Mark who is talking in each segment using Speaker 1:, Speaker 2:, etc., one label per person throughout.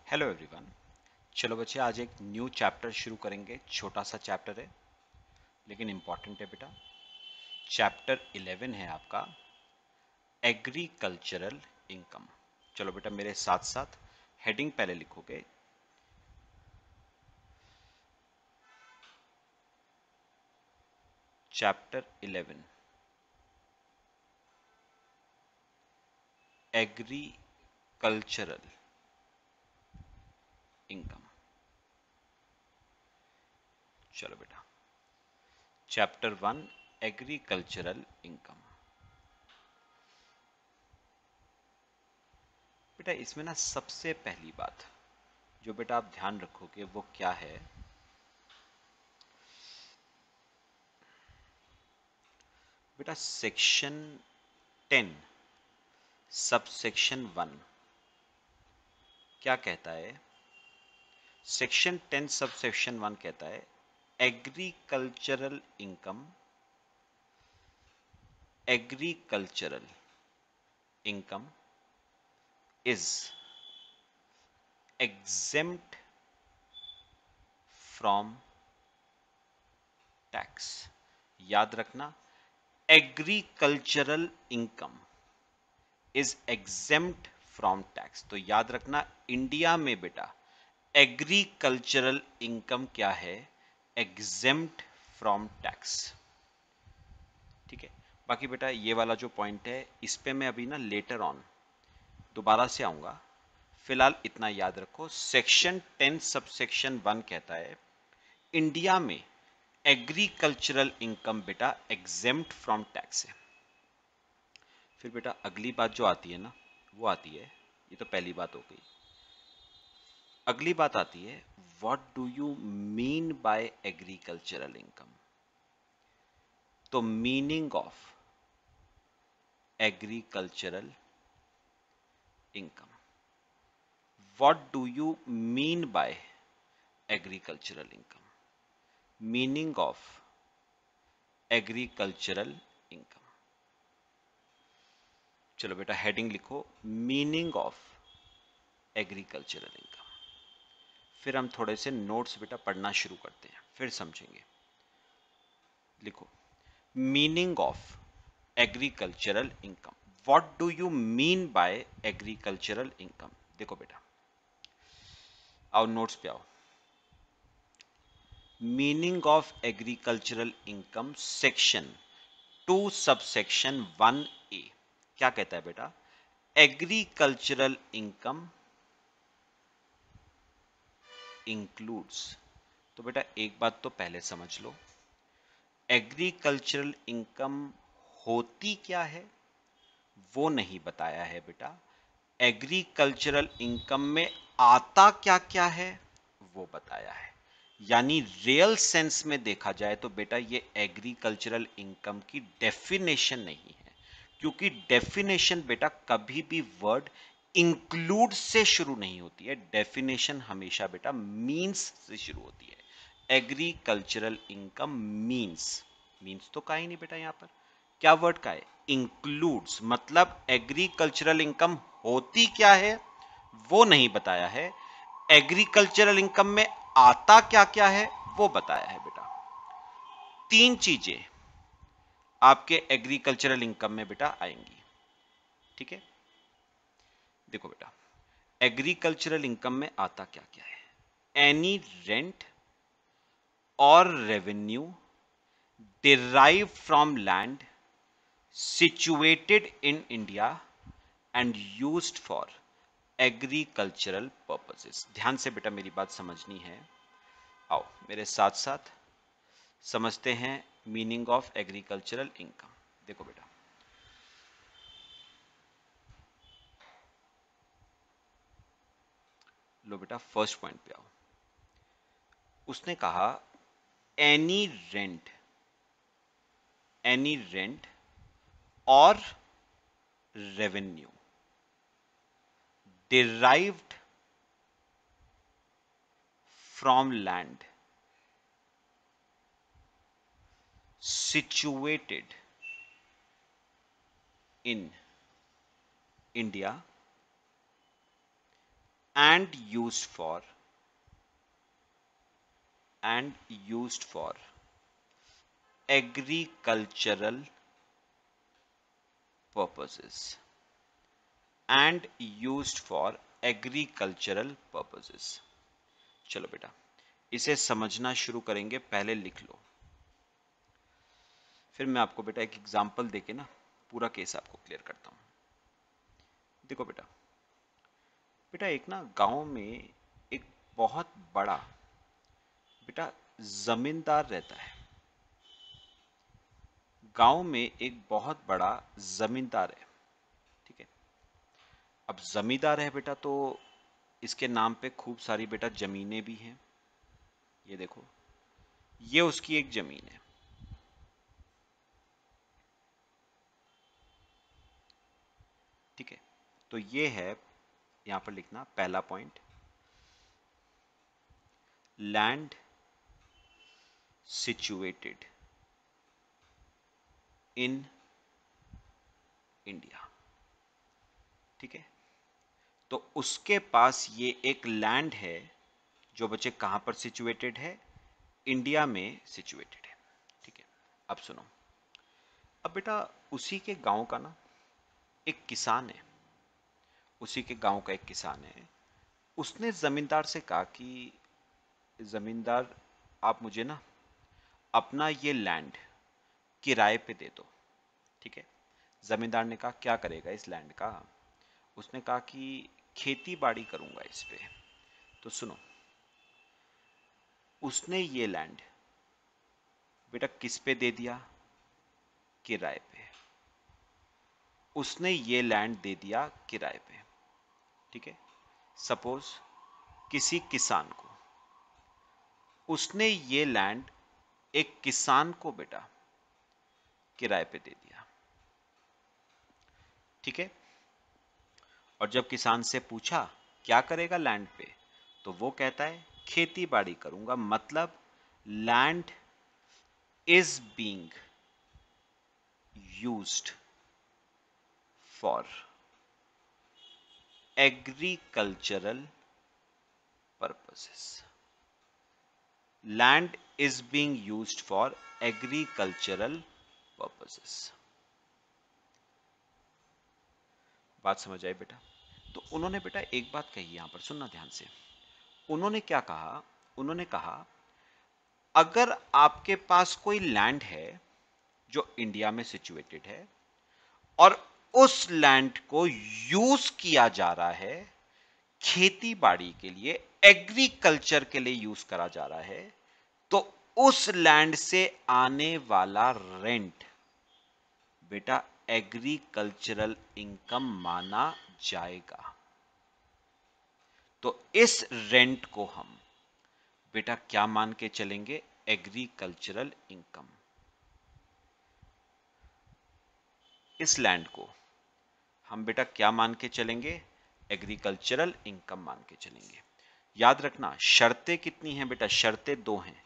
Speaker 1: Hello everyone. चलो बच्चे, आज एक न्यू चैप्टर शुरू करेंगे। छोटा सा चैप्टर है लेकिन इम्पॉर्टेंट है बेटा। चैप्टर 11 है आपका एग्रीकल्चरल इनकम। चलो बेटा मेरे साथ साथ हेडिंग पहले लिखोगे। Chapter 11 agricultural income. चलो बेटा, चैप्टर 1 एग्रीकल्चरल इनकम। बेटा इसमें ना सबसे पहली बात जो बेटा आप ध्यान रखोगे वो क्या है। बेटा सेक्शन 10 सबसेक्शन 1 क्या कहता है। सेक्शन 10 सबसेक्शन 1 कहता है agricultural income. Agricultural income is exempt from tax. याद रखना, agricultural income is exempt from tax. तो याद रखना, इंडिया में बेटा एग्रीकल्चरल इनकम क्या है, एग्जेम्प्ट फ्रॉम टैक्स। ठीक है। बाकी बेटा ये वाला जो पॉइंट है इस पे मैं अभी ना लेटर ऑन दोबारा से आऊंगा। फिलहाल इतना याद रखो, सेक्शन 10 सबसेक्शन 1 कहता है इंडिया में एग्रीकल्चरल इनकम बेटा एग्जेम्प्ट फ्रॉम टैक्स है। फिर बेटा अगली बात जो आती है ना वो आती है, ये तो पहली बात हो गई। अगली बात आती है what do you mean by agricultural income. तो meaning of agricultural income, what do you mean by agricultural income? Meaning of agricultural income। चलो बेटा हेडिंग लिखो, मीनिंग ऑफ एग्रीकल्चरल इनकम। फिर हम थोड़े से नोट्स बेटा पढ़ना शुरू करते हैं, फिर समझेंगे। लिखो meaning of agricultural income. What do you mean by agricultural income. देखो बेटा, आओ नोट्स पे आओ। Meaning of agricultural income section 2 subsection 1A क्या कहता है बेटा, एग्रीकल्चरल इनकम इंक्लूड्स। तो बेटा एक बात तो पहले समझ लो, एग्रीकल्चरल इनकम होती क्या है वो नहीं बताया है बेटा। एग्रीकल्चरल इनकम में आता क्या क्या है वो बताया है। यानी रियल सेंस में देखा जाए तो बेटा ये एग्रीकल्चरल इनकम की डेफिनेशन नहीं है, क्योंकि डेफिनेशन बेटा कभी भी वर्ड इंक्लूड से शुरू नहीं होती है। डेफिनेशन हमेशा बेटा मींस से शुरू होती है। एग्रीकल्चरल इनकम मींस, मींस तो का ही नहीं बेटा, यहां पर क्या वर्ड का है, इंक्लूड्स। मतलब एग्रीकल्चरल इनकम होती क्या है वो नहीं बताया है, एग्रीकल्चरल इनकम में आता क्या क्या है वो बताया है बेटा। तीन चीजें आपके एग्रीकल्चरल इनकम में बेटा आएंगी। ठीक है, देखो बेटा एग्रीकल्चरल इनकम में आता क्या क्या है। एनी रेंट और revenue derive from land situated in India and used for agricultural purposes। ध्यान से बेटा मेरी बात समझनी है, आओ मेरे साथ साथ समझते हैं मीनिंग ऑफ एग्रीकल्चरल इनकम। देखो बेटा, लो बेटा फर्स्ट पॉइंट पे आओ। उसने कहा एनी रेंट, एनी रेंट और revenue derived from land situated in India and used for agricultural purposes and used for agricultural purposes। चलो बेटा इसे समझना शुरू करेंगे, पहले लिख लो, फिर मैं आपको बेटा एक एग्जांपल देके ना पूरा केस आपको क्लियर करता हूं। देखो बेटा, बेटा एक ना गांव में एक बहुत बड़ा बेटा जमींदार रहता है। गांव में एक बहुत बड़ा जमींदार है, ठीक है। अब जमींदार है बेटा तो इसके नाम पे खूब सारी बेटा जमीनें भी हैं। ये देखो, ये उसकी एक जमीन है, ठीक है। तो ये है, यहां पर लिखना पहला point, land situated in India, ठीक है। तो उसके पास ये एक लैंड है जो बच्चे कहां पर सिचुएटेड है, इंडिया में सिचुएटेड है, ठीक है। अब सुनो, अब बेटा उसी के गांव का ना एक किसान है, उसी के गांव का एक किसान है। उसने जमींदार से कहा कि जमींदार आप मुझे ना अपना ये लैंड किराए पे दे दो, ठीक है। जमींदार ने कहा क्या करेगा इस लैंड का, उसने कहा कि खेती बाड़ी करूंगा इस पे। तो सुनो, उसने ये लैंड बेटा किस पे दे दिया, किराए पे। उसने ये लैंड दे दिया किराए पे, ठीक है। सपोज किसी किसान को, उसने ये लैंड एक किसान को बेटा किराए पे दे दिया, ठीक है। और जब किसान से पूछा क्या करेगा लैंड पे, तो वो कहता है खेती बाड़ी करूंगा। मतलब land is being used for agricultural purposes. Land is being used for agricultural purposes. बात समझ आई बेटा? तो उन्होंने बेटा एक बात कही, यहां पर सुनना ध्यान से। उन्होंने क्या कहा, उन्होंने कहा अगर आपके पास कोई लैंड है जो इंडिया में सिचुएटेड है और उस लैंड को यूज किया जा रहा है खेती बाड़ी के लिए, एग्रीकल्चर के लिए यूज करा जा रहा है, तो उस लैंड से आने वाला रेंट बेटा एग्रीकल्चरल इनकम माना जाएगा। तो इस रेंट को हम बेटा क्या मान के चलेंगे, एग्रीकल्चरल इनकम। इस लैंड को हम बेटा क्या मान के चलेंगे, एग्रीकल्चरल इनकम मान के चलेंगे। याद रखना शर्तें कितनी हैं बेटा, शर्तें दो हैं।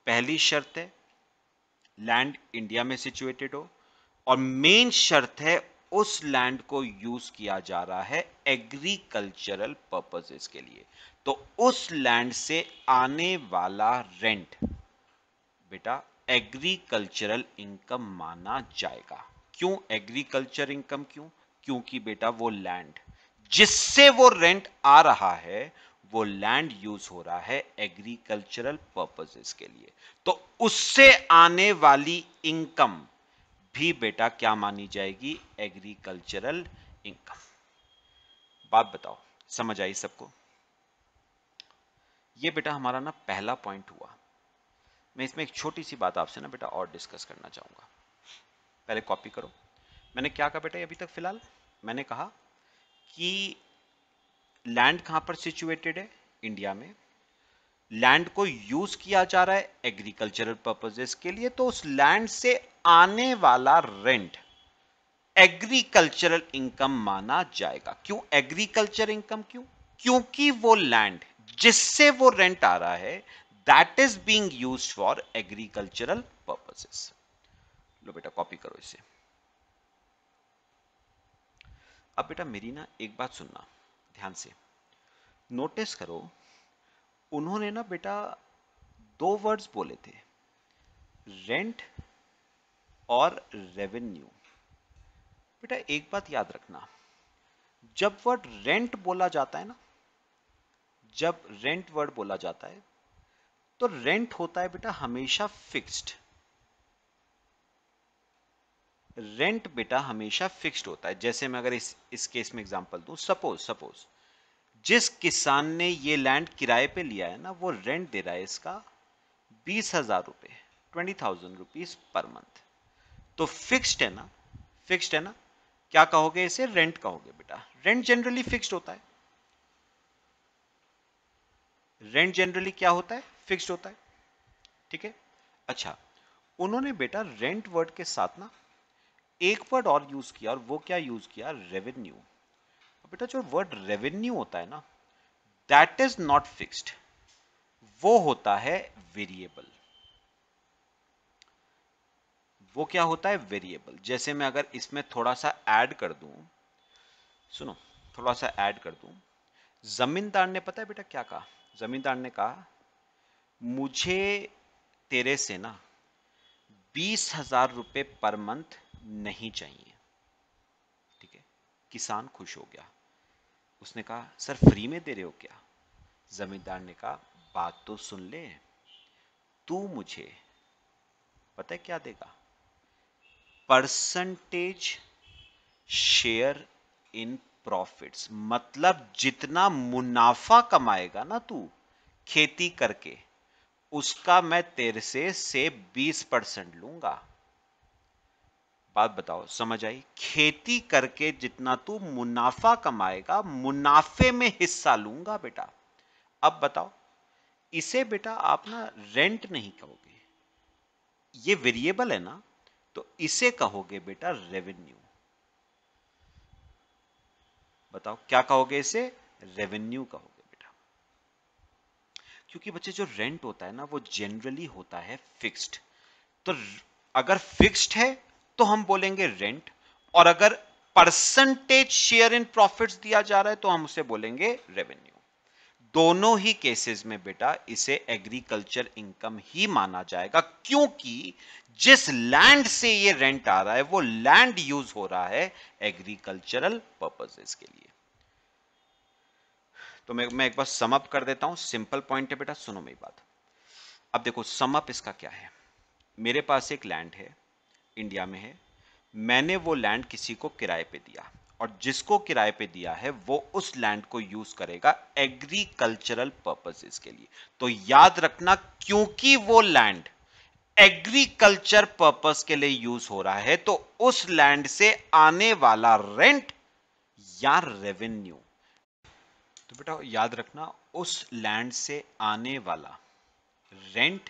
Speaker 1: पहली शर्त है लैंड इंडिया में सिचुएटेड हो, और मेन शर्त है उस लैंड को यूज किया जा रहा है एग्रीकल्चरल पर्पसेस के लिए। तो उस लैंड से आने वाला रेंट बेटा एग्रीकल्चरल इनकम माना जाएगा। क्यों एग्रीकल्चर इनकम, क्योंकि बेटा वो लैंड जिससे वो रेंट आ रहा है, वो लैंड यूज हो रहा है एग्रीकल्चरल पर्पसेस के लिए। तो उससे आने वाली इनकम भी बेटा क्या मानी जाएगी, एग्रीकल्चरल इनकम। बात बताओ समझ आई सबको? ये बेटा हमारा ना पहला पॉइंट हुआ। मैं इसमें एक छोटी सी बात आपसे ना बेटा और डिस्कस करना चाहूंगा, पहले कॉपी करो। मैंने क्या कहा बेटा अभी तक फिलहाल, मैंने कहा कि लैंड कहां पर सिचुएटेड है, इंडिया में। लैंड को यूज किया जा रहा है एग्रीकल्चरल पर्पसेस के लिए, तो उस लैंड से आने वाला रेंट एग्रीकल्चरल इनकम माना जाएगा। क्यों एग्रीकल्चर इनकम, क्योंकि वो लैंड जिससे वो रेंट आ रहा है that is being used for agricultural purposes. लो बेटा कॉपी करो इसे। अब बेटा मेरी ना एक बात सुनना ध्यान से, नोटिस करो, उन्होंने ना बेटा दो वर्ड्स बोले थे, रेंट और रेवेन्यू। बेटा एक बात याद रखना, जब वर्ड रेंट बोला जाता है ना, जब रेंट वर्ड बोला जाता है तो रेंट होता है बेटा हमेशा फिक्स्ड। रेंट बेटा हमेशा फिक्स्ड होता है। जैसे मैं अगर इस केस में एग्जांपल दूं, सपोज जिस किसान ने ये लैंड किराए पे लिया है ना, वो रेंट दे रहा है इसका 20,000 रुपए, 20,000 रुपीज पर मंथ। तो फिक्स्ड है ना, फिक्स्ड है ना, क्या कहोगे इसे? रेंट कहोगे बेटा। रेंट जनरली फिक्स्ड होता है। रेंट जनरली क्या होता है? फिक्स्ड होता है। ठीक है। अच्छा, उन्होंने बेटा रेंट वर्ड के साथ ना एक वर्ड और यूज किया, और वो क्या यूज किया? रेवेन्यू। बेटा जो वर्ड रेवेन्यू होता है ना, दैट इज नॉट फिक्स्ड, वो होता है वेरिएबल। वो क्या होता है? वेरिएबल। जैसे मैं अगर इसमें थोड़ा सा ऐड कर दूं, सुनो, थोड़ा सा ऐड कर दूं, जमींदार ने पता है बेटा क्या कहा? जमींदार ने कहा, मुझे तेरे से ना 20,000 रुपए पर मंथ नहीं चाहिए। ठीक है। किसान खुश हो गया, उसने कहा, सर फ्री में दे रहे हो क्या? जमींदार ने कहा, बात तो सुन ले, तू मुझे पता है क्या देगा? Percentage share in profits. मतलब जितना मुनाफा कमाएगा ना तू खेती करके, उसका मैं तेरे से 20% लूंगा। बात बताओ, समझ आई? खेती करके जितना तू मुनाफा कमाएगा, मुनाफे में हिस्सा लूंगा बेटा। अब बताओ, इसे बेटा आप ना रेंट नहीं कहोगे, ये वेरिएबल है ना, तो इसे कहोगे बेटा रेवेन्यू। बताओ क्या कहोगे? इसे रेवेन्यू कहोगे बेटा। क्योंकि बच्चे जो रेंट होता है ना, वो जनरली होता है फिक्स्ड। तो अगर फिक्स्ड है तो हम बोलेंगे रेंट, और अगर परसेंटेज शेयर इन प्रॉफिट्स दिया जा रहा है तो हम उसे बोलेंगे रेवेन्यू। दोनों ही केसेस में बेटा इसे एग्रीकल्चर इनकम ही माना जाएगा, क्योंकि जिस लैंड से ये रेंट आ रहा है वो लैंड यूज हो रहा है एग्रीकल्चरल पर्पसेस के लिए। तो मैं एक बार सम अप कर देता हूं, सिंपल पॉइंट है बेटा, सुनो मेरी बात। अब देखो सम अप इसका क्या है। मेरे पास एक लैंड है, इंडिया में है, मैंने वो लैंड किसी को किराए पे दिया, और जिसको किराए पे दिया है वो उस लैंड को यूज करेगा एग्रीकल्चरल पर्पसेस के लिए। तो याद रखना, क्योंकि वो लैंड एग्रीकल्चर पर्पस के लिए यूज हो रहा है, तो उस लैंड से आने वाला रेंट या रेवेन्यू, तो बेटा याद रखना, उस लैंड से आने वाला रेंट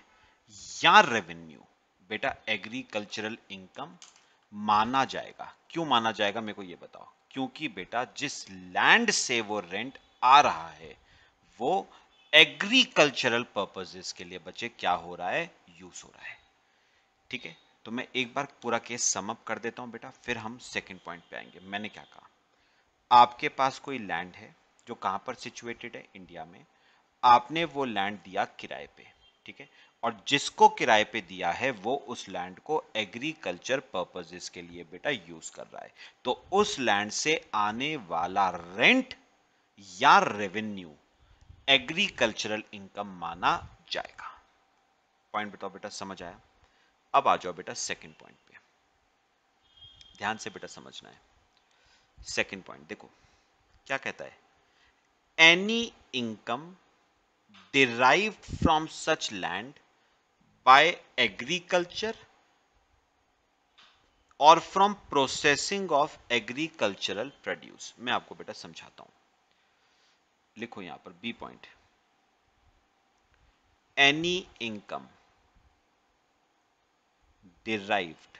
Speaker 1: या रेवेन्यू बेटा एग्रीकल्चरल इनकम माना जाएगा। क्यों माना जाएगा, मेरे को ये बताओ? क्योंकि बेटा जिस लैंड से वो रेंट आ रहा है वो एग्रीकल्चरल पर्पसेस के लिए बच्चे क्या हो रहा है? यूज हो रहा है। ठीक है। तो मैं एक बार पूरा केस सम अप कर देता हूं बेटा, फिर हम सेकंड पॉइंट पे आएंगे। मैंने क्या कहा? आपके पास कोई लैंड है जो कहां पर सिचुएटेड है? इंडिया में। आपने वो लैंड दिया किराए पे। ठीक है। और जिसको किराए पे दिया है वो उस लैंड को एग्रीकल्चर पर्पसेस के लिए बेटा यूज कर रहा है, तो उस लैंड से आने वाला रेंट या रेवेन्यू एग्रीकल्चरल इनकम माना जाएगा। पॉइंट बताओ बेटा, समझ आया? अब आ जाओ बेटा सेकंड पॉइंट पे, ध्यान से बेटा समझना है। सेकंड पॉइंट देखो क्या कहता है? Any income derived from such land by agriculture और from processing of agricultural produce. मैं आपको बेटा समझाता हूं, लिखो यहां पर B point. Any income derived,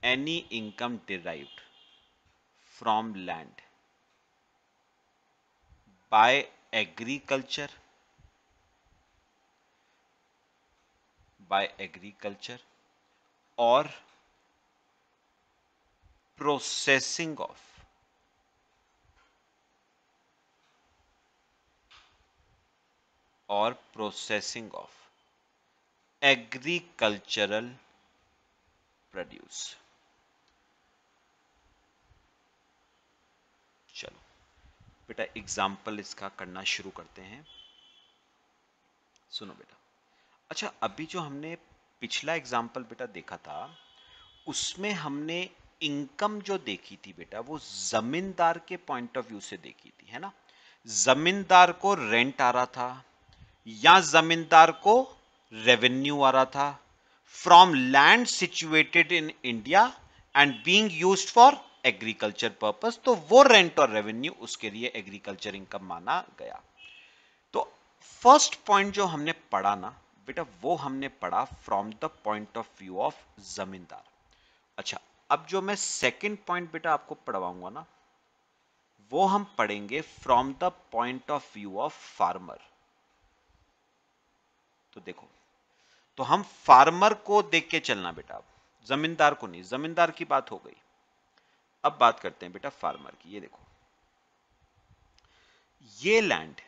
Speaker 1: any income derived from land by agriculture, by agriculture और प्रोसेसिंग ऑफ और प्रोसेसिंग ऑफ एग्रीकल्चरल प्रोड्यूस। चलो बेटा एग्जाम्पल इसका करना शुरू करते हैं। सुनो बेटा, अच्छा अभी जो हमने पिछला एग्जाम्पल बेटा देखा था उसमें हमने इनकम जो देखी थी बेटा वो जमींदार के पॉइंट ऑफ व्यू से देखी थी, है ना। जमींदार को रेंट आ रहा था या जमींदार को रेवेन्यू आ रहा था from land situated in India and being used for agriculture purpose, तो वो रेंट और रेवेन्यू उसके लिए एग्रीकल्चर इनकम माना गया। तो फर्स्ट पॉइंट जो हमने पढ़ा ना बेटा वो हमने पढ़ा from the point of view of जमींदार। अच्छा अब जो मैं सेकंड पॉइंट बेटा आपको पढ़वाऊंगा ना वो हम पढ़ेंगे from the point of view of farmer. तो देखो, तो हम फार्मर को देख के चलना बेटा, अब जमींदार को नहीं, जमींदार की बात हो गई। अब बात करते हैं बेटा फार्मर की। ये देखो ये लैंड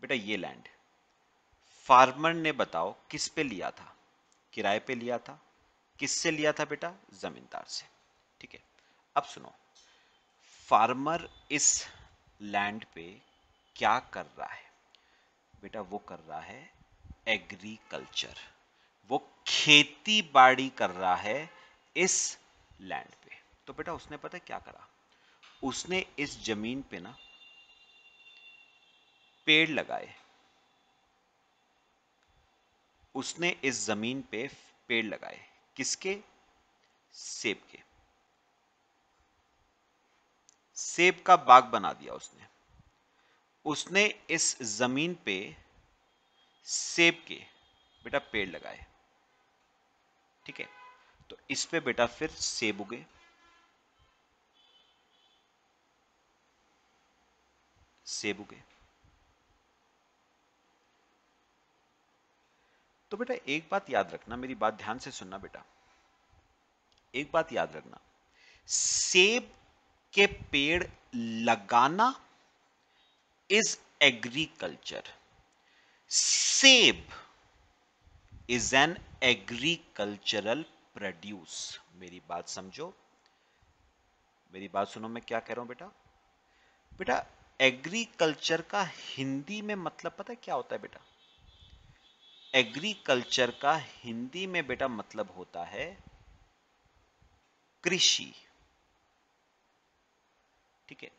Speaker 1: बेटा, ये लैंड फार्मर ने बताओ किस पे लिया था, किराए पे लिया था। किससे लिया था बेटा? जमींदार से। ठीक है, अब सुनो, फार्मर इस लैंड पे क्या कर रहा है बेटा? वो कर रहा है एग्रीकल्चर, वो खेती बाड़ी कर रहा है इस लैंड पे। तो बेटा उसने पता है क्या करा, उसने इस जमीन पे ना पेड़ लगाए, उसने इस जमीन पे पेड़ लगाए। किसके? सेब के। सेब का बाग बना दिया उसने। उसने इस जमीन पे सेब के बेटा पेड़ लगाए। ठीक है, तो इस पे बेटा फिर सेब उगे, सेब उगे। तो बेटा एक बात याद रखना, मेरी बात ध्यान से सुनना बेटा, एक बात याद रखना, सेब के पेड़ लगाना इज एग्रीकल्चर। सेब इज एन एग्रीकल्चरल प्रोड्यूस। मेरी बात समझो, मेरी बात सुनो, मैं क्या कह रहा हूं बेटा। बेटा एग्रीकल्चर का हिंदी में मतलब पता है क्या होता है बेटा? एग्रीकल्चर का हिंदी में बेटा मतलब होता है कृषि। ठीक है,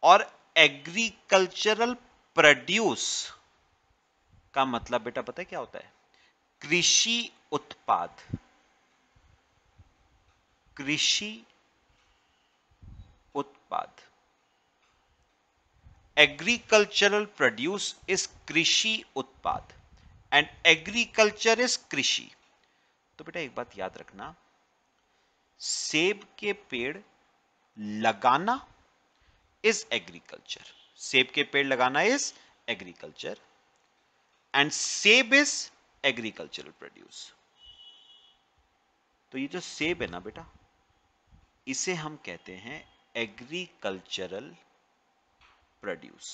Speaker 1: और एग्रीकल्चरल प्रोड्यूस का मतलब बेटा पता है क्या होता है? कृषि उत्पाद। कृषि उत्पाद। एग्रीकल्चरल प्रोड्यूस इज कृषि उत्पाद एंड एग्रीकल्चर इज कृषि। तो बेटा एक बात याद रखना, सेब के पेड़ लगाना इज एग्रीकल्चर। सेब के पेड़ लगाना इज एग्रीकल्चर एंड सेब इज एग्रीकल्चरल प्रोड्यूस। तो ये जो सेब है ना बेटा, इसे हम कहते हैं agricultural produce.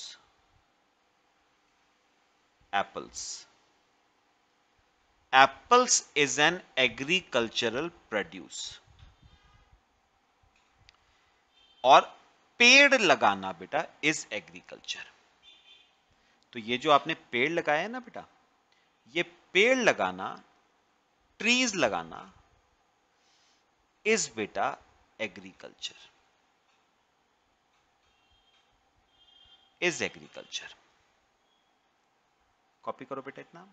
Speaker 1: Apples, apples is an agricultural produce. और पेड़ लगाना बेटा इज एग्रीकल्चर। तो ये जो आपने पेड़ लगाया है ना बेटा, ये पेड़ लगाना, ट्रीज लगाना इज बेटा एग्रीकल्चर, इज एग्रीकल्चर। कॉपी करो बेटा, इतना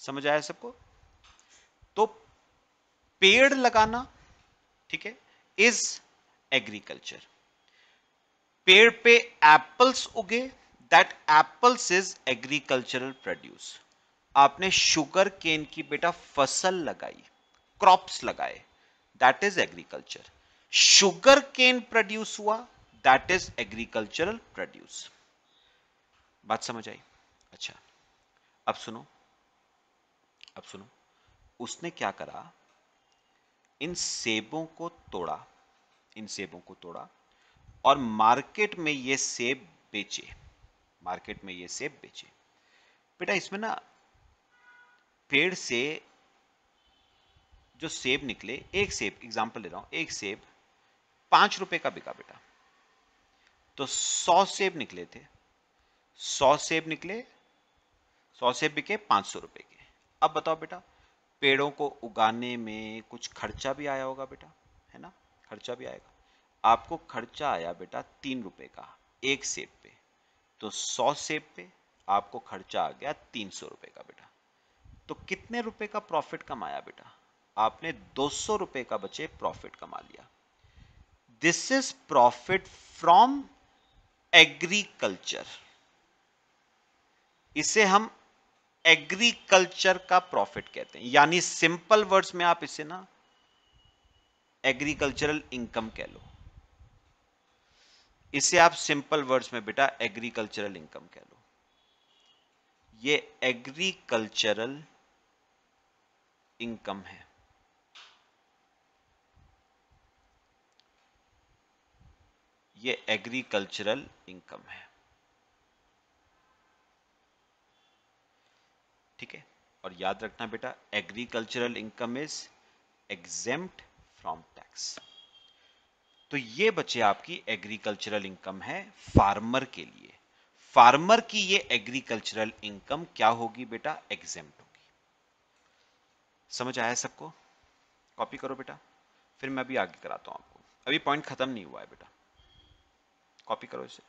Speaker 1: समझ आया सबको? तो पेड़ लगाना, ठीक है, इज एग्रीकल्चर। पेड़ पे एप्पल्स उगे, that apples is agricultural produce. आपने शुगर केन की बेटा फसल लगाई, क्रॉप्स लगाए, that is agriculture. Sugar cane produce हुआ, दैट इज एग्रीकल्चरल प्रोड्यूस। बात समझ आई? अच्छा अब सुनो, अब सुनो, उसने क्या करा, इन सेबों को तोड़ा, इन सेबों को तोड़ा और मार्केट में ये सेब बेचे, मार्केट में ये सेब बेचे। बेटा इसमें ना पेड़ से जो सेब निकले, एक सेब एग्जांपल ले रहा हूं, एक सेब 5 रुपए का बिका बेटा, तो 100 सेब निकले थे, 100 सेब निकले, 100 सेब बिके 500 रुपए के। अब बताओ बेटा, पेड़ों को उगाने में कुछ खर्चा भी आया होगा बेटा, है ना, खर्चा भी आएगा। आपको खर्चा आया बेटा 3 रुपए का एक सेब पे, तो 100 सेब पे आपको खर्चा आ गया 300 रुपए का बेटा। तो कितने रुपए का प्रॉफिट कमाया बेटा? आपने 200 रुपए का बचे प्रॉफिट कमा लिया। This is profit from agriculture. इसे हम एग्रीकल्चर का प्रॉफिट कहते हैं, यानी सिंपल वर्ड्स में आप इसे ना एग्रीकल्चरल इनकम कह लो। इसे आप सिंपल वर्ड्स में बेटा एग्रीकल्चरल इनकम कह लो। ये एग्रीकल्चरल इनकम है। ये एग्रीकल्चरल इनकम है, ठीक है। और याद रखना बेटा, agricultural income is exempt from tax. तो ये बचे आपकी एग्रीकल्चरल इनकम है फार्मर के लिए। फार्मर की ये एग्रीकल्चरल इनकम क्या होगी बेटा? एग्जेम्प्ट होगी। समझ आया सबको? कॉपी करो बेटा, फिर मैं अभी आगे कराता हूं आपको। अभी पॉइंट खत्म नहीं हुआ है बेटा, कॉपी करो इसे।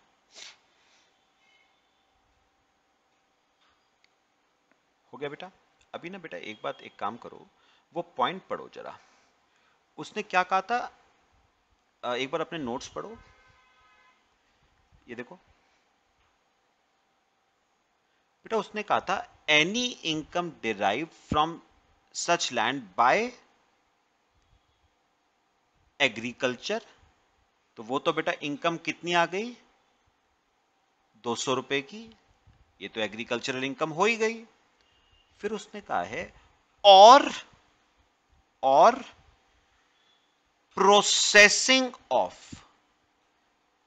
Speaker 1: हो गया बेटा? अभी ना बेटा एक बात, एक काम करो, वो पॉइंट पढ़ो जरा। उसने क्या कहा था, एक बार अपने नोट्स पढ़ो। ये देखो बेटा, उसने कहा था any income derive from such land by agriculture. तो वो तो बेटा इनकम कितनी आ गई? 200 रुपए की। ये तो एग्रीकल्चरल इनकम हो ही गई। फिर उसने कहा है और प्रोसेसिंग ऑफ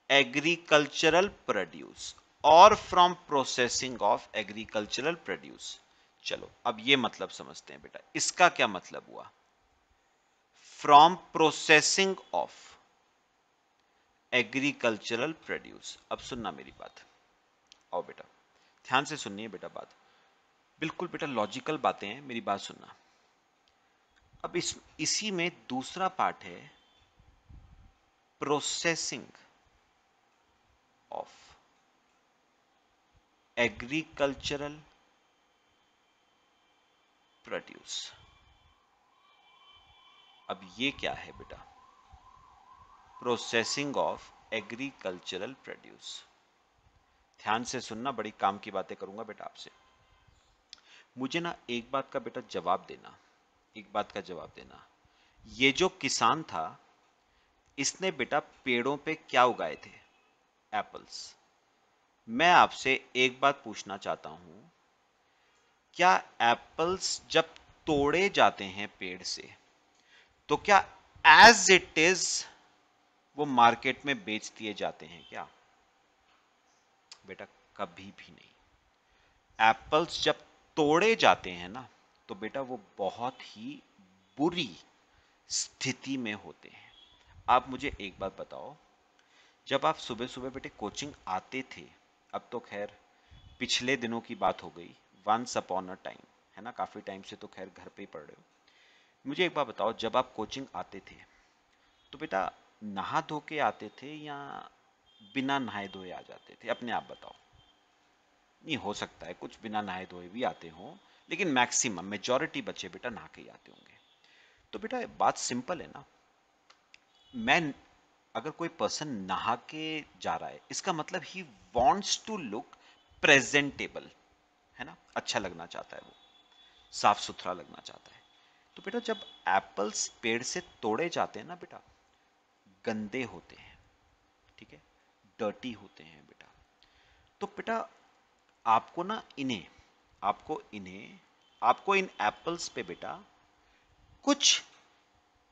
Speaker 1: एग्रीकल्चरल प्रोड्यूस, और from processing of agricultural produce. चलो अब ये मतलब समझते हैं बेटा, इसका क्या मतलब हुआ? From processing of agricultural produce. अब सुनना मेरी बात, आओ बेटा ध्यान से सुननी है बेटा बात, बिल्कुल बेटा लॉजिकल बातें हैं, मेरी बात सुनना। अब इसी में दूसरा पार्ट है प्रोसेसिंग ऑफ एग्रीकल्चरल प्रोड्यूस। अब ये क्या है बेटा? Processing of agricultural produce. ध्यान से सुनना, बड़ी काम की बातें करूंगा बेटा आपसे। मुझे ना एक बात का बेटा जवाब देना, एक बात का जवाब देना। ये जो किसान था, इसने बेटा पेड़ों पे क्या उगाए थे? एप्पल्स। मैं आपसे एक बात पूछना चाहता हूं, क्या एप्पल्स जब तोड़े जाते हैं पेड़ से, तो क्या एज इट इज वो मार्केट में बेच दिए जाते हैं क्या? बेटा कभी भी नहीं। एप्पल्स जब तोड़े जाते हैं ना, तो बेटा वो बहुत ही बुरी स्थिति में होते हैं। आप मुझे एक बात बताओ, जब आप सुबह सुबह बेटे कोचिंग आते थे, अब तो खैर पिछले दिनों की बात हो गई, वंस अपॉन अ टाइम, है ना, काफी टाइम से तो खैर घर पे ही पढ़ रहे हो। मुझे एक बात बताओ, जब आप कोचिंग आते थे तो बेटा नहा धो के आते थे या बिना नहाए धोए आ जाते थे? अपने आप बताओ। नहीं, हो सकता है कुछ बिना नहाए धोए भी आते हों, लेकिन मैक्सिमम मेजॉरिटी बच्चे बेटा नहा के ही आते होंगे। तो बेटा बात सिंपल है ना, मैं अगर कोई पर्सन नहा के जा रहा है, इसका मतलब he wants to look presentable, है ना, अच्छा लगना चाहता है, वो साफ सुथरा लगना चाहता है। तो बेटा जब एप्पल्स पेड़ से तोड़े जाते हैं ना बेटा, गंदे होते हैं, ठीक है, डर्टी होते हैं बेटा। तो बेटा आपको ना इन्हें आपको इन एप्पल्स पे बेटा कुछ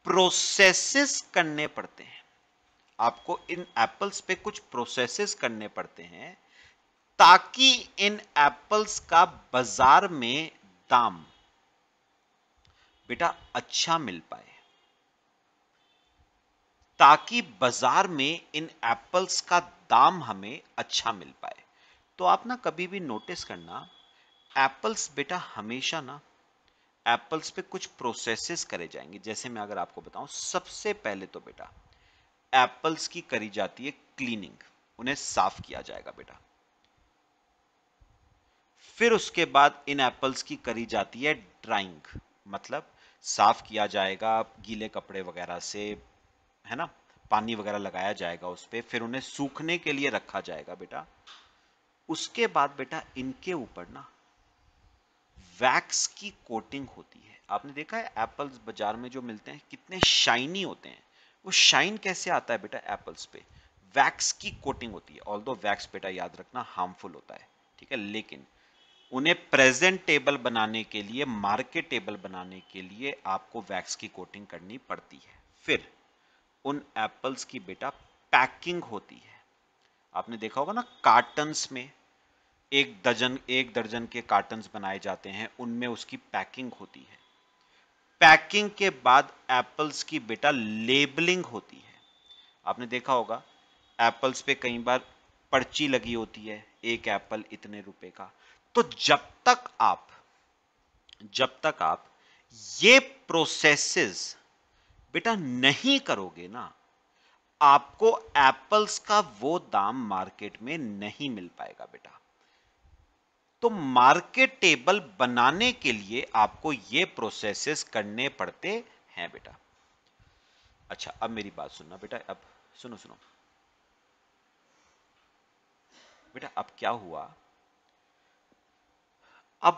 Speaker 1: प्रोसेसेस करने पड़ते हैं। आपको इन एप्पल्स पे कुछ प्रोसेसेस करने पड़ते हैं, ताकि इन एप्पल्स का बाजार में दाम बेटा अच्छा मिल पाए, ताकि बाजार में इन एप्पल्स का दाम हमें अच्छा मिल पाए। तो आप ना कभी भी नोटिस करना, एप्पल्स बेटा हमेशा ना, एप्पल्स पे कुछ प्रोसेसेस करे जाएंगे। जैसे मैं अगर आपको बताऊं, सबसे पहले तो बेटा एप्पल्स की करी जाती है क्लीनिंग, उन्हें साफ किया जाएगा बेटा। फिर उसके बाद इन एप्पल्स की करी जाती है ड्राइंग, मतलब साफ किया जाएगा गीले कपड़े वगैरह से, है ना, पानी वगैरह लगाया जाएगा उस पे, फिर उन्हें सूखने के लिए रखा जाएगा बेटा। उसके बाद बेटा इनके ऊपर ना वैक्स की कोटिंग होती है। आपने देखा है एप्पल्स बाजार में जो मिलते हैं कितने शाइनी होते हैं। वो शाइन कैसे आता है बेटा? एप्पल्स पे वैक्स की कोटिंग होती है। ऑल्दो वैक्स बेटा याद रखना हार्मफुल होता है, ठीक है, लेकिन उन्हें प्रेजेंटेबल बनाने के लिए, मार्केटेबल बनाने के लिए आपको वैक्स की कोटिंग करनी पड़ती है। फिर उन एप्पल्स की बेटा पैकिंग होती है। आपने देखा होगा ना, कार्टन्स में एक दर्जन के कार्टन्स बनाए जाते हैं, उनमें उसकी पैकिंग होती है। पैकिंग के बाद एप्पल्स की बेटा लेबलिंग होती है। आपने देखा होगा एप्पल्स पे कई बार पर्ची लगी होती है, एक एप्पल इतने रुपए का। तो जब तक आप ये प्रोसेसेस बेटा नहीं करोगे ना, आपको एप्पल्स का वो दाम मार्केट में नहीं मिल पाएगा बेटा। तो मार्केटेबल बनाने के लिए आपको ये प्रोसेसेस करने पड़ते हैं बेटा। अच्छा, अब मेरी बात सुनना बेटा, अब सुनो सुनो बेटा। अब क्या हुआ, अब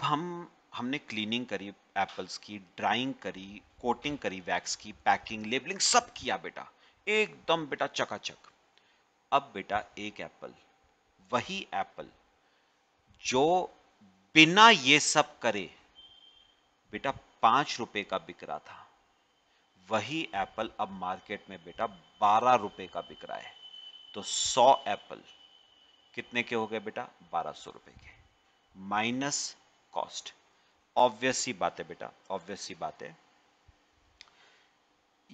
Speaker 1: हमने क्लीनिंग करी एप्पल्स की, ड्राइंग करी, कोटिंग करी वैक्स की, पैकिंग, लेबलिंग सब किया बेटा, एकदम बेटा चकाचक। अब बेटा एक एप्पल, वही एप्पल जो बिना ये सब करे बेटा 5 रुपए का बिक रहा था, वही एप्पल अब मार्केट में बेटा 12 रुपए का बिक रहा है। तो 100 एप्पल कितने के हो गए बेटा? 1200 रुपए के, माइनस कॉस्ट। ऑब्वियस सी बात है बेटा, ऑब्वियस सी बात है।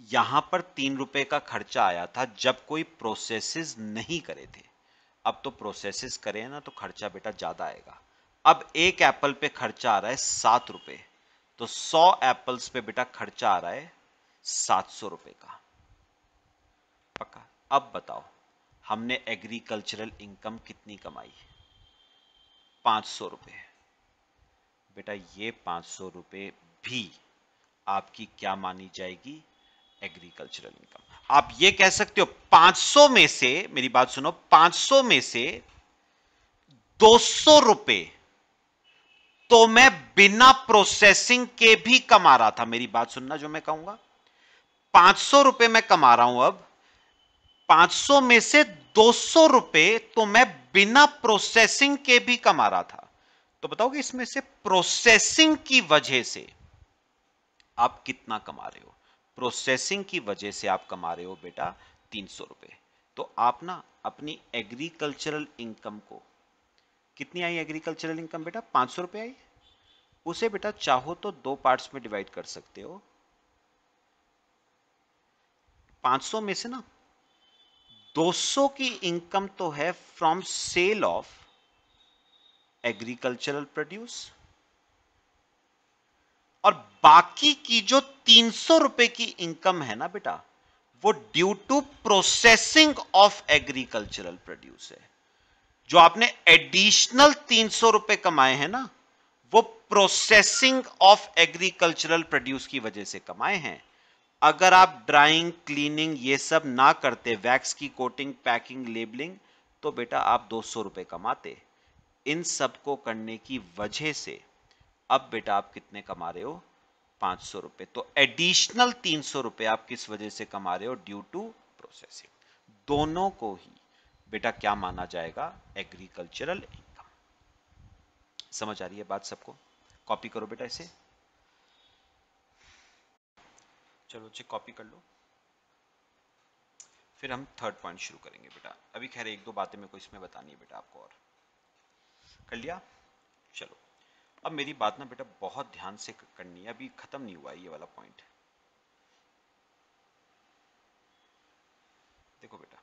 Speaker 1: यहां पर 3 रुपए का खर्चा आया था जब कोई प्रोसेसेस नहीं करे थे। अब तो प्रोसेसेस करे हैं ना, तो खर्चा बेटा ज्यादा आएगा। अब एक एप्पल पे खर्चा आ रहा है 7 रुपए, तो 100 एप्पल्स पे बेटा खर्चा आ रहा है 700 रुपए का, पक्का। अब बताओ, हमने एग्रीकल्चरल इनकम कितनी कमाई? 500 रुपए बेटा। ये 500 रुपए भी आपकी क्या मानी जाएगी? Agricultural income. आप ये कह सकते हो 500 में से, मेरी बात सुनो, 500 में से 200 रुपए तो मैं बिना प्रोसेसिंग के भी कमा रहा था। मेरी बात सुनना जो मैं कहूंगा, 500 रुपए मैं कमा रहा हूं अब, 500 में से 200 रुपए तो मैं बिना प्रोसेसिंग के भी कमा रहा था। तो बताओगे इसमें से प्रोसेसिंग की वजह से आप कितना कमा रहे हो? प्रोसेसिंग की वजह से आप कमा रहे हो बेटा 300 रुपए। तो आप ना अपनी एग्रीकल्चरल इनकम को, कितनी आई एग्रीकल्चरल इनकम बेटा? 500 रुपए आई। उसे बेटा चाहो तो दो पार्ट्स में डिवाइड कर सकते हो। 500 में से ना 200 की इनकम तो है from sale of agricultural produce, और बाकी की जो 300 रुपए की इनकम है ना बेटा, वो due to processing of agricultural produce है। जो आपने एडिशनल 300 रुपए कमाए हैं ना, वो प्रोसेसिंग ऑफ एग्रीकल्चरल प्रोड्यूस की वजह से कमाए हैं। अगर आप ड्राइंग, क्लीनिंग ये सब ना करते, वैक्स की कोटिंग, पैकिंग, लेबलिंग, तो बेटा आप 200 रुपए कमाते। इन सब को करने की वजह से अब बेटा आप कितने कमा रहे हो? 500 रुपए। तो एडिशनल 300 रुपए आप किस वजह से कमा रहे हो? Due to processing. दोनों को ही बेटा क्या माना जाएगा? Agricultural income. समझ आ रही है बात सबको? कॉपी करो बेटा इसे। चलो बच्चे कॉपी कर लो, फिर हम थर्ड पॉइंट शुरू करेंगे बेटा। अभी खैर एक दो बातें मेरे को इसमें बतानी है बेटा आपको। और कर लिया? चलो, अब मेरी बात ना बेटा बहुत ध्यान से करनी है, अभी खत्म नहीं हुआ ये वाला पॉइंट। देखो बेटा,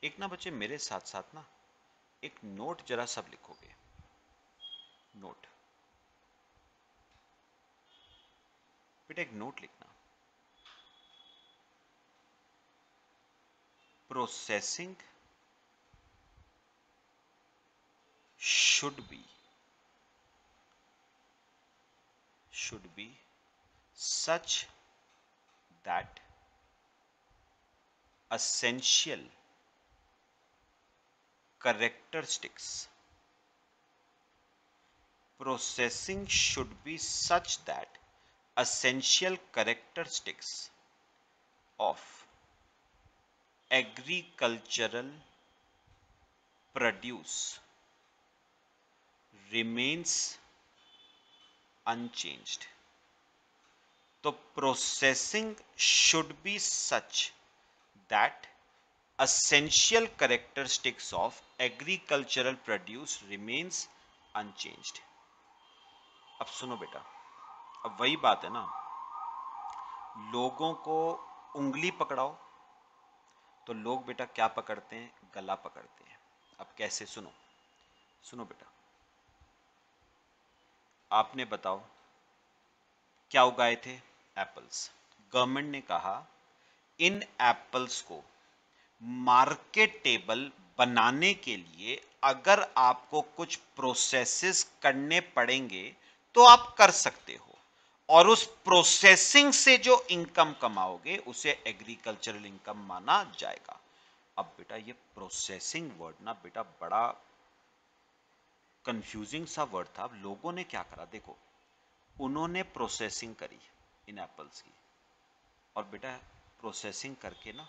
Speaker 1: एक ना बच्चे मेरे साथ साथ ना एक नोट जरा सब लिखोगे। नोट बेटा, एक नोट लिखना। Processing should be such that essential characteristics processing should be such that essential characteristics of agricultural produce remains unchanged. तो processing should be such that essential characteristics of agricultural produce remains unchanged. अब सुनो बेटा, अब वही बात है ना, लोगों को उंगली पकड़ाओ तो लोग बेटा क्या पकड़ते हैं? गला पकड़ते हैं। अब कैसे? सुनो सुनो बेटा, आपने बताओ क्या उगाए थे? एप्पल्स। गवर्नमेंट ने कहा इन एप्पल्स को मार्केटेबल बनाने के लिए अगर आपको कुछ प्रोसेसेस करने पड़ेंगे तो आप कर सकते हो, और उस प्रोसेसिंग से जो इनकम कमाओगे उसे एग्रीकल्चरल इनकम माना जाएगा। अब बेटा ये प्रोसेसिंग वर्ड ना बेटा बड़ा कंफ्यूजिंग सा वर्ड था। अब लोगों ने क्या करा, देखो, उन्होंने प्रोसेसिंग करी इन एप्पल्स की, और बेटा प्रोसेसिंग करके ना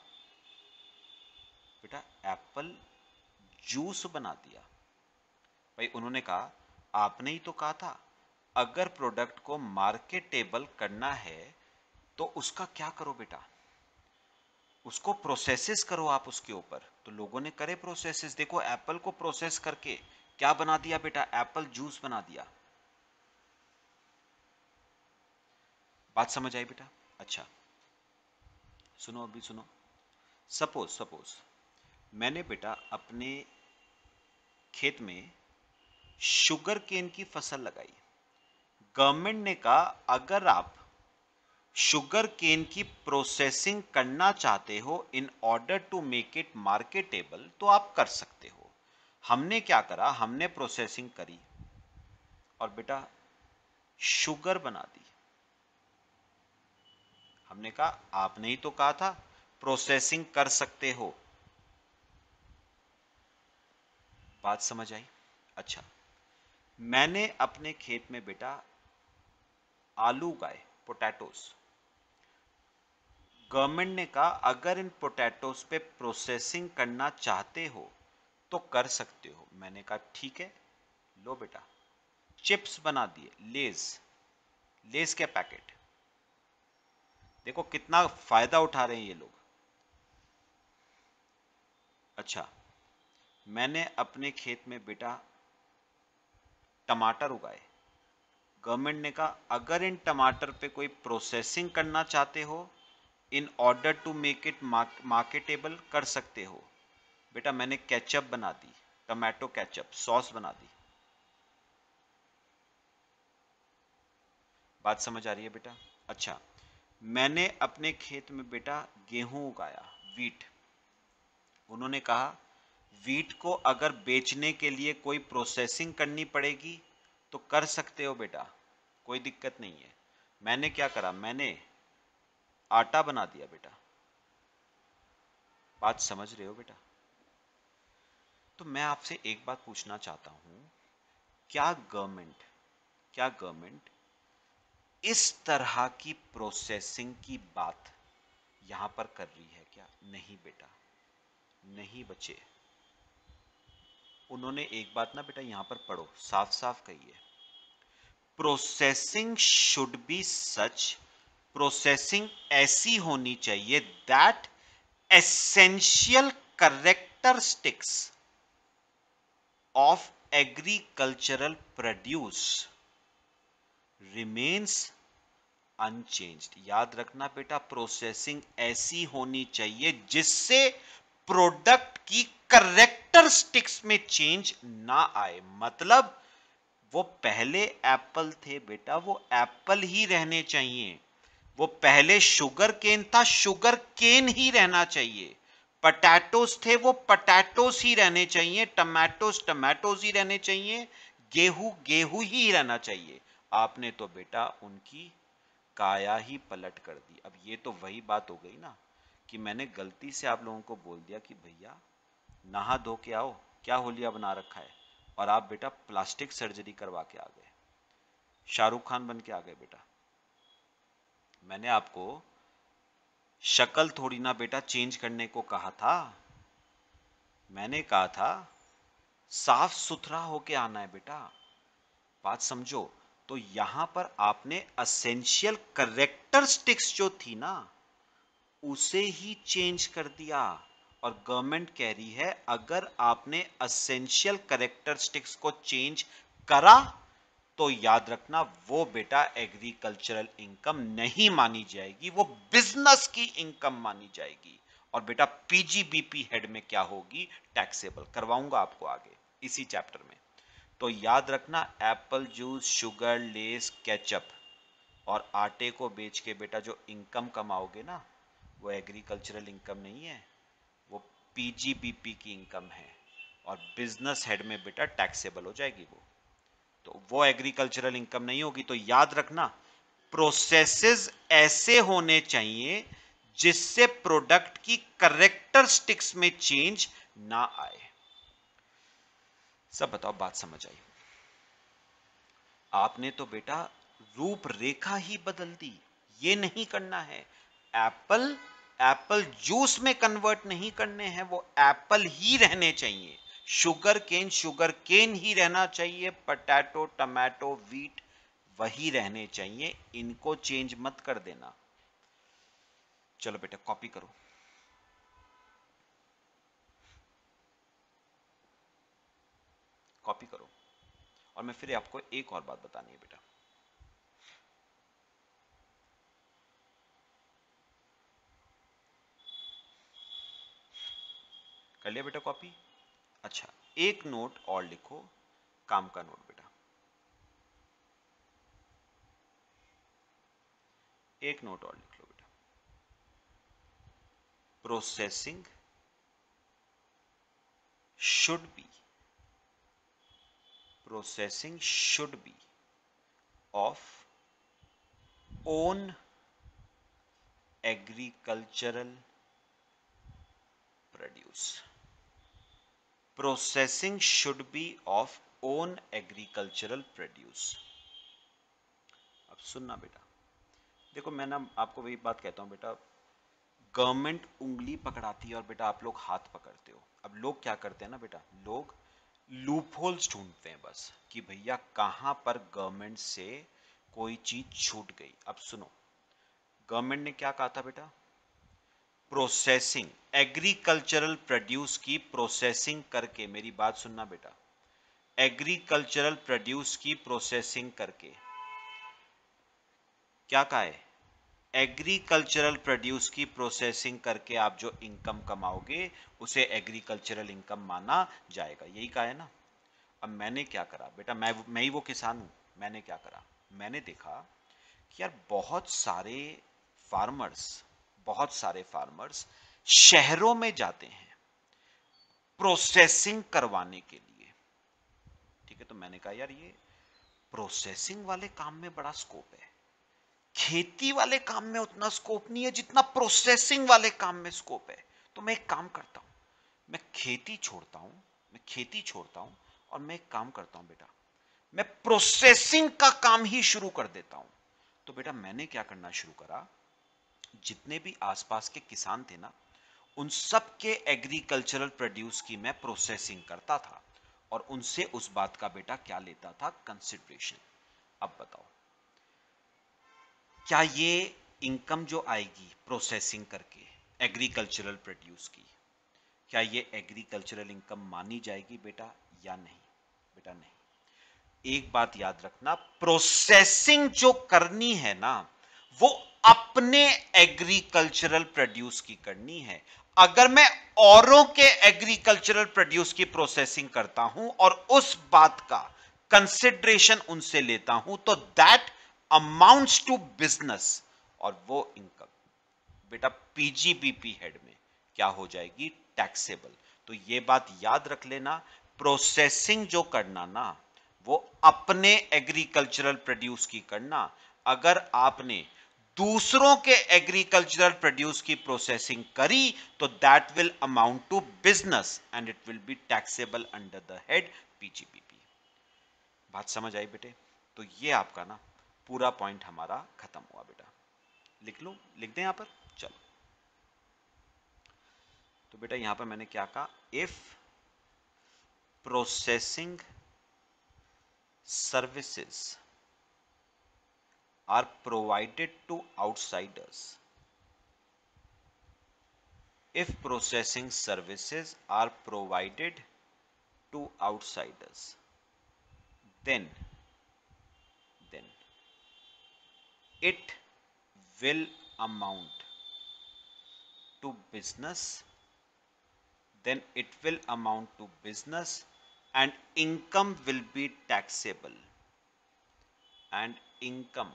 Speaker 1: बेटा एप्पल जूस बना दिया। भाई उन्होंने कहा, आपने ही तो कहा था अगर प्रोडक्ट को मार्केटेबल करना है तो उसका क्या करो बेटा, उसको प्रोसेसेस करो आप उसके ऊपर। तो लोगों ने करे प्रोसेसेस। देखो एप्पल को प्रोसेस करके क्या बना दिया बेटा? एप्पल जूस बना दिया। बात समझ आई बेटा? अच्छा सुनो, अभी सुनो। सपोज मैंने बेटा अपने खेत में शुगर केन की फसल लगाई। गवर्नमेंट ने कहा अगर आप शुगर केन की प्रोसेसिंग करना चाहते हो in order to make it marketable तो आप कर सकते हो। हमने क्या करा, हमने प्रोसेसिंग करी और बेटा शुगर बना दी। हमने कहा आपने ही तो कहा था प्रोसेसिंग कर सकते हो। बात समझ आई? अच्छा, मैंने अपने खेत में बेटा आलू उगाए, पोटैटोस। गवर्नमेंट ने कहा अगर इन पोटैटोस पे प्रोसेसिंग करना चाहते हो तो कर सकते हो। मैंने कहा ठीक है, लो बेटा चिप्स बना दिए, लेस के पैकेट। देखो कितना फायदा उठा रहे हैं ये लोग। अच्छा, मैंने अपने खेत में बेटा टमाटर उगाए। गवर्नमेंट ने कहा अगर इन टमाटर पे कोई प्रोसेसिंग करना चाहते हो in order to make it marketable कर सकते हो। बेटा मैंने केचप बना दी, टमाटो केचप सॉस बना दी। बात समझ आ रही है बेटा? अच्छा, मैंने अपने खेत में बेटा गेहूं उगाया, वीट। उन्होंने कहा वीट को अगर बेचने के लिए कोई प्रोसेसिंग करनी पड़ेगी तो कर सकते हो बेटा, कोई दिक्कत नहीं है। मैंने क्या करा, मैंने आटा बना दिया बेटा। बात समझ रहे हो बेटा? तो मैं आपसे एक बात पूछना चाहता हूं, क्या गवर्नमेंट इस तरह की प्रोसेसिंग की बात यहां पर कर रही है क्या? नहीं बेटा, नहीं बच्चे। उन्होंने एक बात ना बेटा यहां पर पढ़ो, साफ साफ कही है, processing should be such, processing ऐसी होनी चाहिए that essential characteristics of agricultural produce remains unchanged. याद रखना बेटा, प्रोसेसिंग ऐसी होनी चाहिए जिससे प्रोडक्ट की कैरेक्टरिस्टिक्स में चेंज ना आए। मतलब वो पहले एप्पल थे बेटा, वो एप्पल ही रहने चाहिए। वो पहले शुगर केन था, शुगर केन ही रहना चाहिए। पटैटोस थे, वो पटैटोस ही रहने चाहिए। टमाटोस टमाटोस ही रहने चाहिए। गेहूं गेहूं ही रहना चाहिए। आपने तो बेटा उनकी काया ही पलट कर दी। अब ये तो वही बात हो गई ना कि मैंने गलती से आप लोगों को बोल दिया कि भैया नहा धो के आओ, क्या होलिया बना रखा है, और आप बेटा प्लास्टिक सर्जरी करवा के आ गए, शाहरुख खान बन के आ गए बेटा। मैंने आपको शक्ल थोड़ी ना बेटा चेंज करने को कहा था। मैंने कहा था साफ सुथरा होके आना है बेटा। बात समझो। तो यहां पर आपने असेंशियल करेक्टरिस्टिक्स जो थी ना उसे ही चेंज कर दिया। और गवर्नमेंट कह रही है अगर आपने असेंशियल करेक्टरिस्टिक्स को चेंज करा तो याद रखना वो बेटा एग्रीकल्चरल इनकम नहीं मानी जाएगी, वो बिजनेस की इनकम मानी जाएगी। और बेटा पीजीबीपी हेड में क्या होगी, टैक्सेबल। करवाऊंगा आपको आगे इसी चैप्टर में। तो याद रखना Apple juice, sugar, less, ketchup और आटे को बेच के बेटा जो इनकम कमाओगे ना वो एग्रीकल्चरल इनकम नहीं है, वो पीजीबीपी की इनकम है। और बिजनेस हेड में बेटा टैक्सेबल हो जाएगी वो, तो वो एग्रीकल्चरल इनकम नहीं होगी। तो याद रखना प्रोसेसेस ऐसे होने चाहिए जिससे प्रोडक्ट की करेक्टरिस्टिक्स में चेंज ना आए। सब बताओ बात समझ आई? आपने तो बेटा रूपरेखा ही बदल दी। ये नहीं करना है। एप्पल एप्पल जूस में कन्वर्ट नहीं करने हैं, वो एप्पल ही रहने चाहिए। शुगर केन ही रहना चाहिए। पटैटो, टमाटो, वीट वही रहने चाहिए। इनको चेंज मत कर देना। चलो बेटा कॉपी करो। कॉपी करो। और मैं फिर आपको एक और बात बतानी है बेटा। कर लिया बेटा कॉपी? अच्छा, एक नोट और लिखो, काम का नोट बेटा। एक नोट और लिख लो बेटा। Processing should be processing should be of own agricultural produce. Processing should be of own agricultural produce. अब सुनना बेटा, देखो मैं ना आपको वही बात कहता हूं बेटा, गवर्नमेंट उंगली पकड़ाती है और बेटा आप लोग हाथ पकड़ते हो। अब लोग क्या करते हैं ना बेटा, लोग लूप होल्स ढूंढते हैं बस कि भैया कहां पर गवर्नमेंट से कोई चीज छूट गई। अब सुनो, गवर्नमेंट ने क्या कहा था बेटा, प्रोसेसिंग, एग्रीकल्चरल प्रोड्यूस की प्रोसेसिंग करके, मेरी बात सुनना बेटा, एग्रीकल्चरल प्रोड्यूस की प्रोसेसिंग करके क्या कहा है, एग्रीकल्चरल प्रोड्यूस की प्रोसेसिंग करके आप जो इनकम कमाओगे उसे एग्रीकल्चरल इनकम माना जाएगा। यही कहा है ना। अब मैंने क्या करा बेटा, मैं ही वो किसान हूं। मैंने क्या करा, मैंने देखा कि यार बहुत सारे फार्मर्स शहरों में जाते हैं प्रोसेसिंग करवाने के लिए। ठीक है, तो मैंने कहा यार ये प्रोसेसिंग वाले काम में बड़ा स्कोप है, खेती वाले काम में उतना स्कोप नहीं है जितना प्रोसेसिंग वाले काम में स्कोप है। तो मैं एक काम करता हूं, मैं खेती छोड़ता हूं और मैं एक काम करता हूं बेटा, मैं प्रोसेसिंग का काम ही शुरू कर देता हूं। तो बेटा मैंने क्या करना शुरू करा, जितने भी आसपास के किसान थे ना उन सब के एग्रीकल्चरल प्रोड्यूस की मैं प्रोसेसिंग करता था और उनसे उस बात का बेटा क्या लेता था, कंसिडरेशन। अब बताओ क्या ये इनकम जो आएगी प्रोसेसिंग करके एग्रीकल्चरल प्रोड्यूस की, क्या ये एग्रीकल्चरल इनकम मानी जाएगी बेटा या नहीं? बेटा नहीं। एक बात याद रखना, प्रोसेसिंग जो करनी है ना, वो अपने एग्रीकल्चरल प्रोड्यूस की करनी है। अगर मैं औरों के एग्रीकल्चरल प्रोड्यूस की प्रोसेसिंग करता हूं और उस बात का कंसिडरेशन उनसे लेता हूं, तो दैट अमाउंट्स टू बिजनेस, और वो इनकम बेटा पीजीबीपी हेड में क्या हो जाएगी, टैक्सेबल। तो ये बात याद रख लेना, प्रोसेसिंग जो करना ना, वो अपने एग्रीकल्चरल प्रोड्यूस की करना। अगर आपने दूसरों के एग्रीकल्चरल प्रोड्यूस की प्रोसेसिंग करी, तो that will amount to business and it will be taxable under the head PGBP. बात समझ आई बेटे? तो ये आपका ना पूरा पॉइंट हमारा खत्म हुआ बेटा। लिख लो, लिख दें यहां पर, चलो। तो बेटा यहां पर मैंने क्या कहा, if processing services are provided to outsiders, if processing services are provided to outsiders, then it will amount to business, then it will amount to business and income will be taxable, and income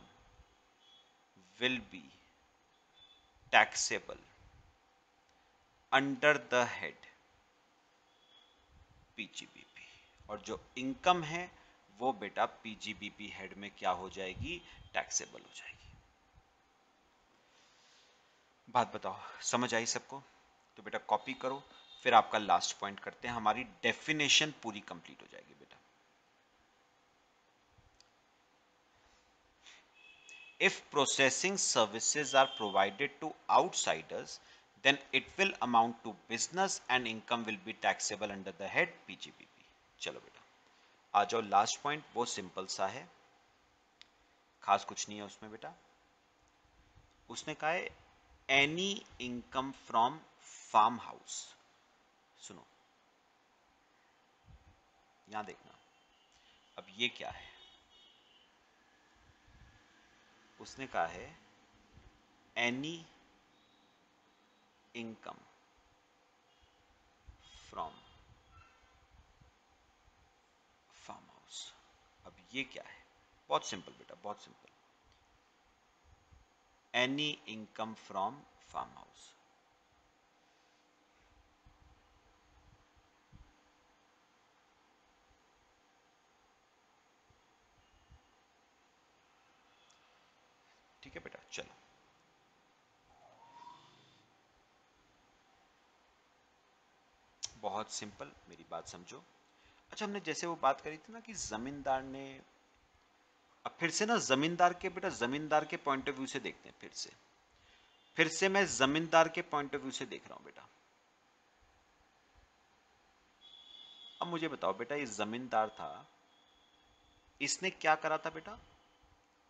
Speaker 1: will be taxable under the head PGBP. और जो income है वो बेटा PGBP head में क्या हो जाएगी, taxable हो जाएगी। बात बताओ, समझ आई सबको? तो बेटा कॉपी करो, फिर आपका लास्ट पॉइंट करते हैं, हमारी डेफिनेशन पूरी कंप्लीट हो जाएगी बेटा। If processing services are provided to outsiders, then it will amount to business and income will be taxable under the head PGBP। चलो बेटा आ जाओ, लास्ट पॉइंट वो सिंपल सा है, खास कुछ नहीं है उसमें बेटा। उसने कहा है any income from farm house. सुनो, यहां देखना, अब ये क्या है, उसने कहा है any income from farm house. अब ये क्या है, बहुत सिंपल बेटा, बहुत simple, any income from farm house. ठीक है बेटा, चलो बहुत सिंपल, मेरी बात समझो। अच्छा, हमने जैसे वो बात करी थी ना कि जमींदार ने, अब फिर से ना जमींदार के बेटा, जमींदार के पॉइंट ऑफ व्यू से देखते हैं, फिर से मैं जमींदार के पॉइंट ऑफ व्यू से देख रहा हूं बेटा। अब मुझे बताओ बेटा, ये जमींदार था, इसने क्या करा था बेटा,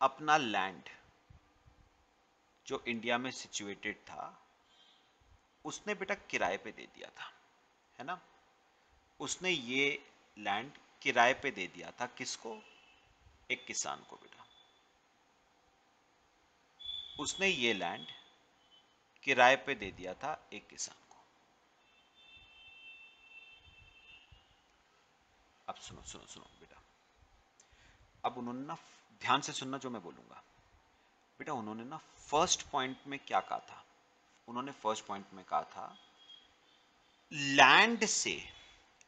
Speaker 1: अपना लैंड जो इंडिया में सिचुएटेड था उसने बेटा किराए पे दे दिया था, है ना। उसने ये लैंड किराए पे दे दिया था, किसको, एक किसान को बेटा। उसने ये लैंड किराए पे दे दिया था एक किसान को। अब सुनो सुनो सुनो बेटा, अब उन्होंने ना, ध्यान से सुनना जो मैं बोलूंगा बेटा। उन्होंने ना फर्स्ट पॉइंट में क्या कहा था, उन्होंने फर्स्ट पॉइंट में कहा था लैंड से,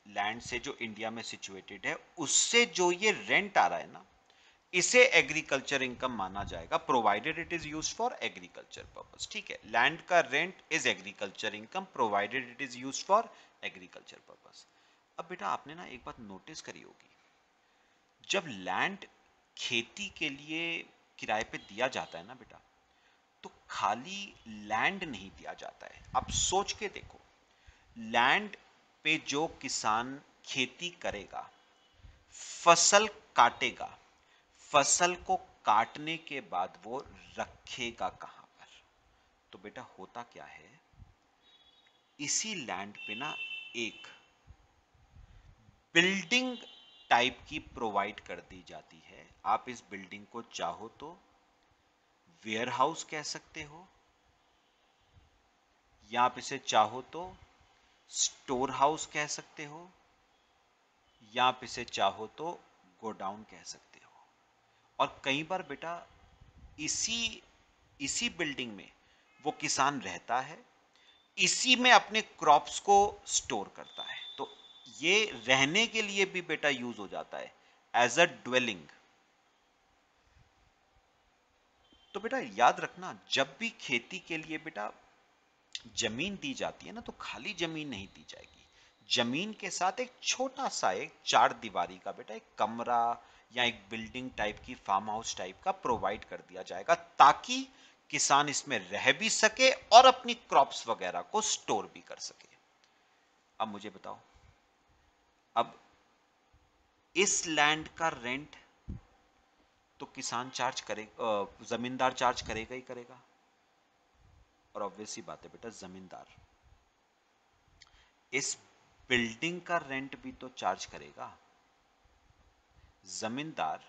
Speaker 1: लैंड से जो इंडिया में सिचुएटेड है उससे जो ये रेंट आ रहा है ना, इसे एग्रीकल्चर इनकम माना जाएगा, provided it is used for agriculture purpose. ठीक है, लैंड का rent is agriculture income provided it is used for agriculture purpose. अब बेटा आपने ना एक बात नोटिस करी होगी, जब लैंड खेती के लिए किराए पे दिया जाता है ना बेटा, तो खाली लैंड नहीं दिया जाता है। आप सोच के देखो, लैंड पे जो किसान खेती करेगा, फसल काटेगा, फसल को काटने के बाद वो रखेगा कहां पर, तो बेटा होता क्या है, इसी लैंड पे ना एक बिल्डिंग टाइप की प्रोवाइड कर दी जाती है। आप इस बिल्डिंग को चाहो तो वेयर हाउस कह सकते हो, या आप इसे चाहो तो स्टोर हाउस कह सकते हो, या आप इसे चाहो तो गोडाउन कह सकते हो। और कई बार बेटा इसी इसी बिल्डिंग में वो किसान रहता है, इसी में अपने क्रॉप्स को स्टोर करता है। तो ये रहने के लिए भी बेटा यूज हो जाता है एज अ ड्वेलिंग। तो बेटा याद रखना, जब भी खेती के लिए बेटा जमीन दी जाती है ना, तो खाली जमीन नहीं दी जाएगी। जमीन के साथ एक छोटा सा एक 4 दीवारी का बेटा एक कमरा या एक बिल्डिंग टाइप की, फार्म हाउस टाइप का प्रोवाइड कर दिया जाएगा, ताकि किसान इसमें रह भी सके और अपनी क्रॉप्स वगैरह को स्टोर भी कर सके। अब मुझे बताओ, अब इस लैंड का रेंट तो किसान चार्ज करेगा, जमींदार चार्ज करेगा ही करेगा। और ऑब्वियस सी बात है बेटा, जमींदार इस बिल्डिंग का रेंट भी तो चार्ज करेगा। जमींदार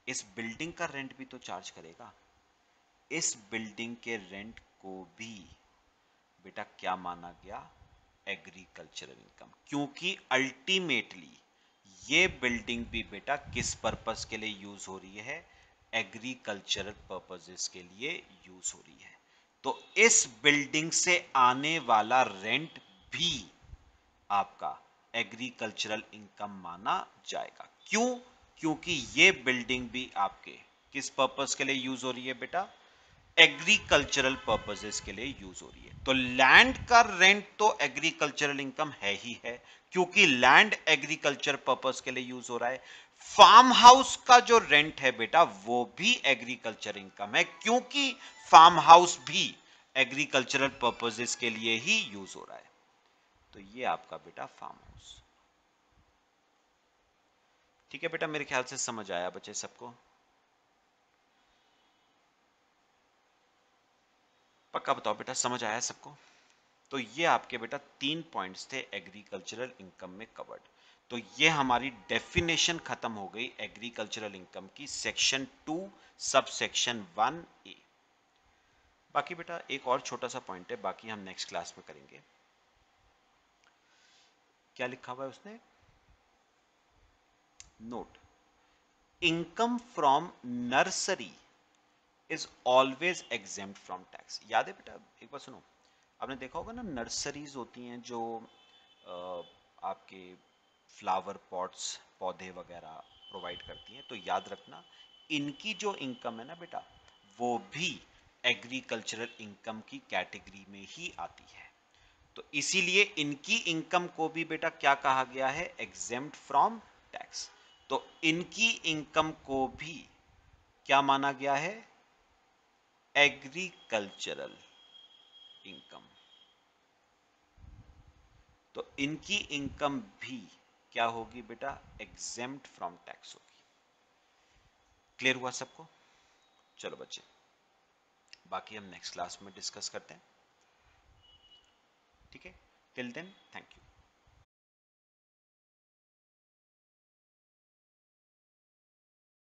Speaker 1: इस बिल्डिंग का रेंट भी तो चार्ज करेगा। इस बिल्डिंग के रेंट को भी बेटा क्या माना गया? Agricultural income. क्योंकि अल्टीमेटली ये बिल्डिंग भी बेटा किस पर्पस के लिए यूज हो रही है? एग्रीकल्चरल पर्पसेस के लिए यूज हो रही है। तो इस बिल्डिंग से आने वाला रेंट भी आपका एग्रीकल्चरल इनकम माना जाएगा। क्यों? क्योंकि ये बिल्डिंग भी आपके किस पर्पस के लिए यूज हो रही है बेटा? एग्रीकल्चरल पर्पसेस के लिए यूज हो रही है। तो लैंड का रेंट तो एग्रीकल्चरल इनकम है ही है, क्योंकि लैंड एग्रीकल्चर पर्पस के लिए यूज हो रहा है। फार्म हाउस का जो रेंट है बेटा, वो भी एग्रीकल्चर इनकम है, क्योंकि फार्म हाउस भी एग्रीकल्चरल पर्पसेस के लिए ही यूज हो रहा है। तो ये आपका बेटा फार्म हाउस। ठीक है बेटा, मेरे ख्याल से समझ आया बच्चे सबको? पक्का बताओ बेटा, समझ आया सबको? तो ये आपके बेटा 3 पॉइंट्स थे एग्रीकल्चरल इनकम में कवर्ड। तो ये हमारी डेफिनेशन खत्म हो गई एग्रीकल्चरल इनकम की, सेक्शन 2 सब सेक्शन 1A। बाकी बेटा एक और छोटा सा पॉइंट है, बाकी हम नेक्स्ट क्लास में करेंगे। क्या लिखा हुआ है उसने? Note, income from nursery is always exempt from tax. याद है बेटा? एक बार सुनो, आपने देखा होगा ना, नर्सरीज होती हैं जो आपके फ्लावर पॉट्स, पौधे वगैरह प्रोवाइड करती हैं। तो याद रखना, इनकी जो इनकम है ना बेटा, वो भी एग्रीकल्चरल इनकम की कैटेगरी में ही आती है। तो इसीलिए इनकी इनकम को भी बेटा क्या कहा गया है? Exempt from tax. तो इनकी इनकम को भी क्या माना गया है? Agricultural income. तो इनकी इनकम भी क्या होगी बेटा? एग्जेम्प्ट फ्रॉम टैक्स होगी। क्लियर हुआ सबको? चलो बच्चे, बाकी हम नेक्स्ट क्लास में डिस्कस करते हैं। ठीक है, टिल देन थैंक यू।